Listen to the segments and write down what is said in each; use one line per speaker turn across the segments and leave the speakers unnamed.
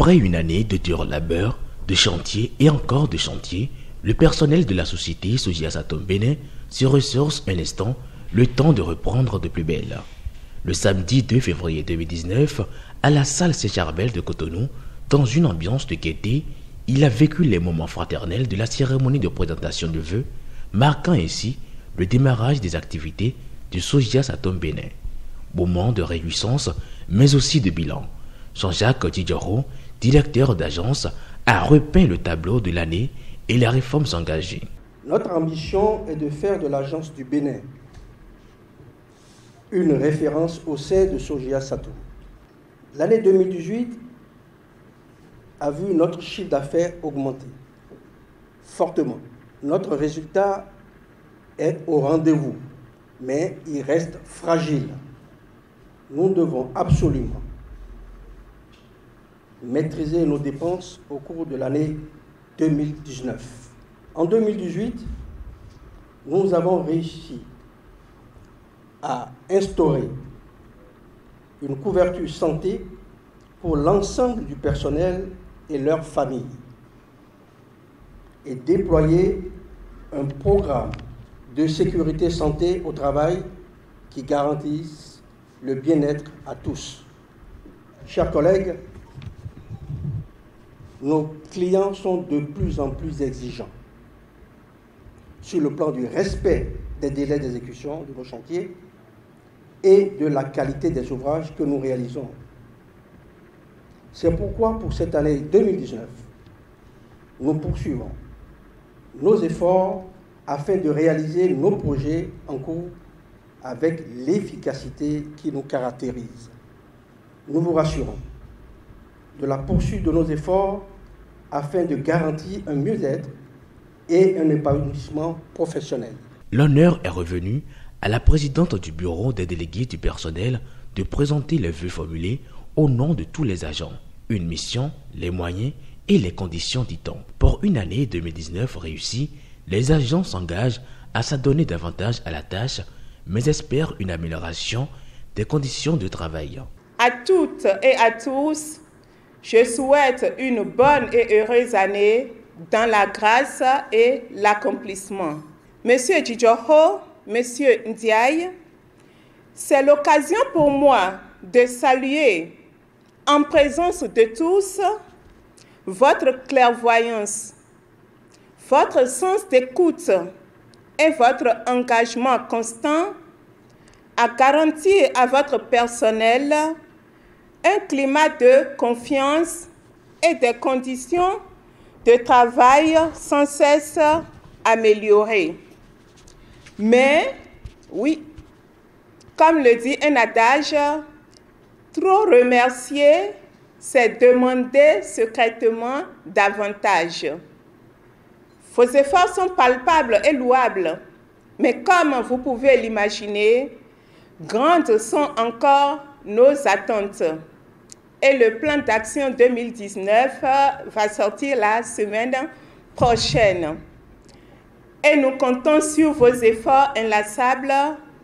Après une année de dur labeur, de chantier et encore de chantier, le personnel de la société Sojia Satom Bénin se ressource un instant, le temps de reprendre de plus belle. Le samedi 2 février 2019, à la salle Saint-Charbel de Cotonou, dans une ambiance de gaieté, il a vécu les moments fraternels de la cérémonie de présentation de vœux, marquant ainsi le démarrage des activités du Sojia Satom Bénin. Moment de réjouissance, mais aussi de bilan. Jean-Jacques Tidjoro, directeur d'agence, a repeint le tableau de l'année et les réformes engagées.
Notre ambition est de faire de l'agence du Bénin une référence au sein de Sojia Satom. L'année 2018 a vu notre chiffre d'affaires augmenter fortement. Notre résultat est au rendez-vous, mais il reste fragile. Nous devons absolument maîtriser nos dépenses au cours de l'année 2019. En 2018, nous avons réussi à instaurer une couverture santé pour l'ensemble du personnel et leurs familles et déployer un programme de sécurité santé au travail qui garantisse le bien-être à tous. Chers collègues, nos clients sont de plus en plus exigeants sur le plan du respect des délais d'exécution de nos chantiers et de la qualité des ouvrages que nous réalisons. C'est pourquoi, pour cette année 2019, nous poursuivons nos efforts afin de réaliser nos projets en cours avec l'efficacité qui nous caractérise. Nous vous rassurons de la poursuite de nos efforts afin de garantir un mieux-être et un épanouissement professionnel.
L'honneur est revenu à la présidente du bureau des délégués du personnel de présenter les vœux formulés au nom de tous les agents. Une mission, les moyens et les conditions, dit-on. Pour une année 2019 réussie, les agents s'engagent à s'adonner davantage à la tâche, mais espèrent une amélioration des conditions de travail.
À toutes et à tous, je souhaite une bonne et heureuse année dans la grâce et l'accomplissement. Monsieur Tidjoro, Monsieur Ndiaye, c'est l'occasion pour moi de saluer en présence de tous votre clairvoyance, votre sens d'écoute et votre engagement constant à garantir à votre personnel un climat de confiance et des conditions de travail sans cesse améliorées. Mais, oui, comme le dit un adage, trop remercier, c'est demander secrètement davantage. Vos efforts sont palpables et louables, mais comme vous pouvez l'imaginer, grandes sont encore nos attentes. Et le plan d'action 2019 va sortir la semaine prochaine. Et nous comptons sur vos efforts inlassables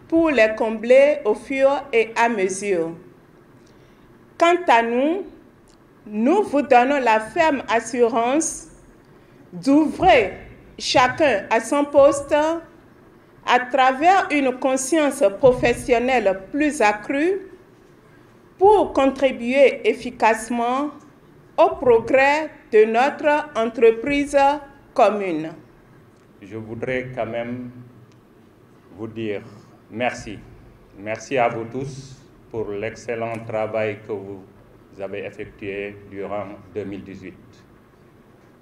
pour les combler au fur et à mesure. Quant à nous, nous vous donnons la ferme assurance d'ouvrir chacun à son poste à travers une conscience professionnelle plus accrue pour contribuer efficacement au progrès de notre entreprise commune.
Je voudrais quand même vous dire merci. Merci à vous tous pour l'excellent travail que vous avez effectué durant 2018.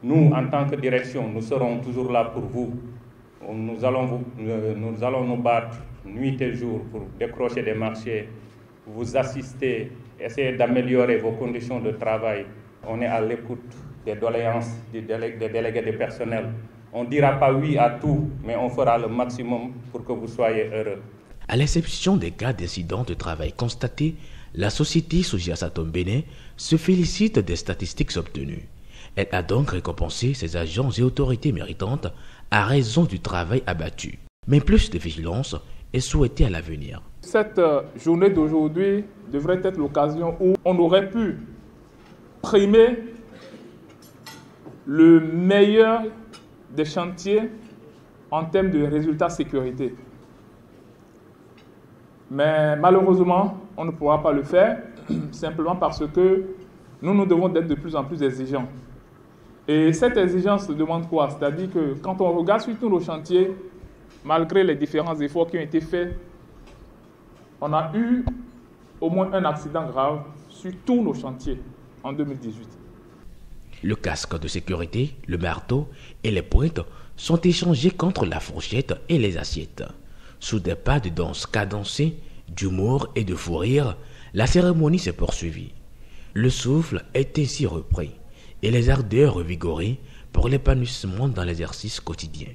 Nous, en tant que direction, nous serons toujours là pour vous. Nous allons nous battre nuit et jour pour décrocher des marchés, vous assister, essayer d'améliorer vos conditions de travail. On est à l'écoute des doléances des délégués du personnel. On ne dira pas oui à tout, mais on fera le maximum pour que vous soyez heureux.
À l'exception des cas d'incidents de travail constatés, la société Sojia Satom Bénin se félicite des statistiques obtenues. Elle a donc récompensé ses agents et autorités méritantes à raison du travail abattu. Mais plus de vigilance est souhaitée à l'avenir.
Cette journée d'aujourd'hui devrait être l'occasion où on aurait pu primer le meilleur des chantiers en termes de résultats sécurité. Mais malheureusement, on ne pourra pas le faire, simplement parce que nous devons être de plus en plus exigeants. Et cette exigence demande quoi? C'est-à-dire que quand on regarde sur tous nos chantiers, malgré les différents efforts qui ont été faits, on a eu au moins un accident grave sur tous nos chantiers en 2018.
Le casque de sécurité, le marteau et les pointes sont échangés contre la fourchette et les assiettes. Sous des pas de danse cadencés, d'humour et de fou rire, la cérémonie s'est poursuivie. Le souffle est ainsi repris et les ardeurs revigorées pour l'épanouissement dans l'exercice quotidien.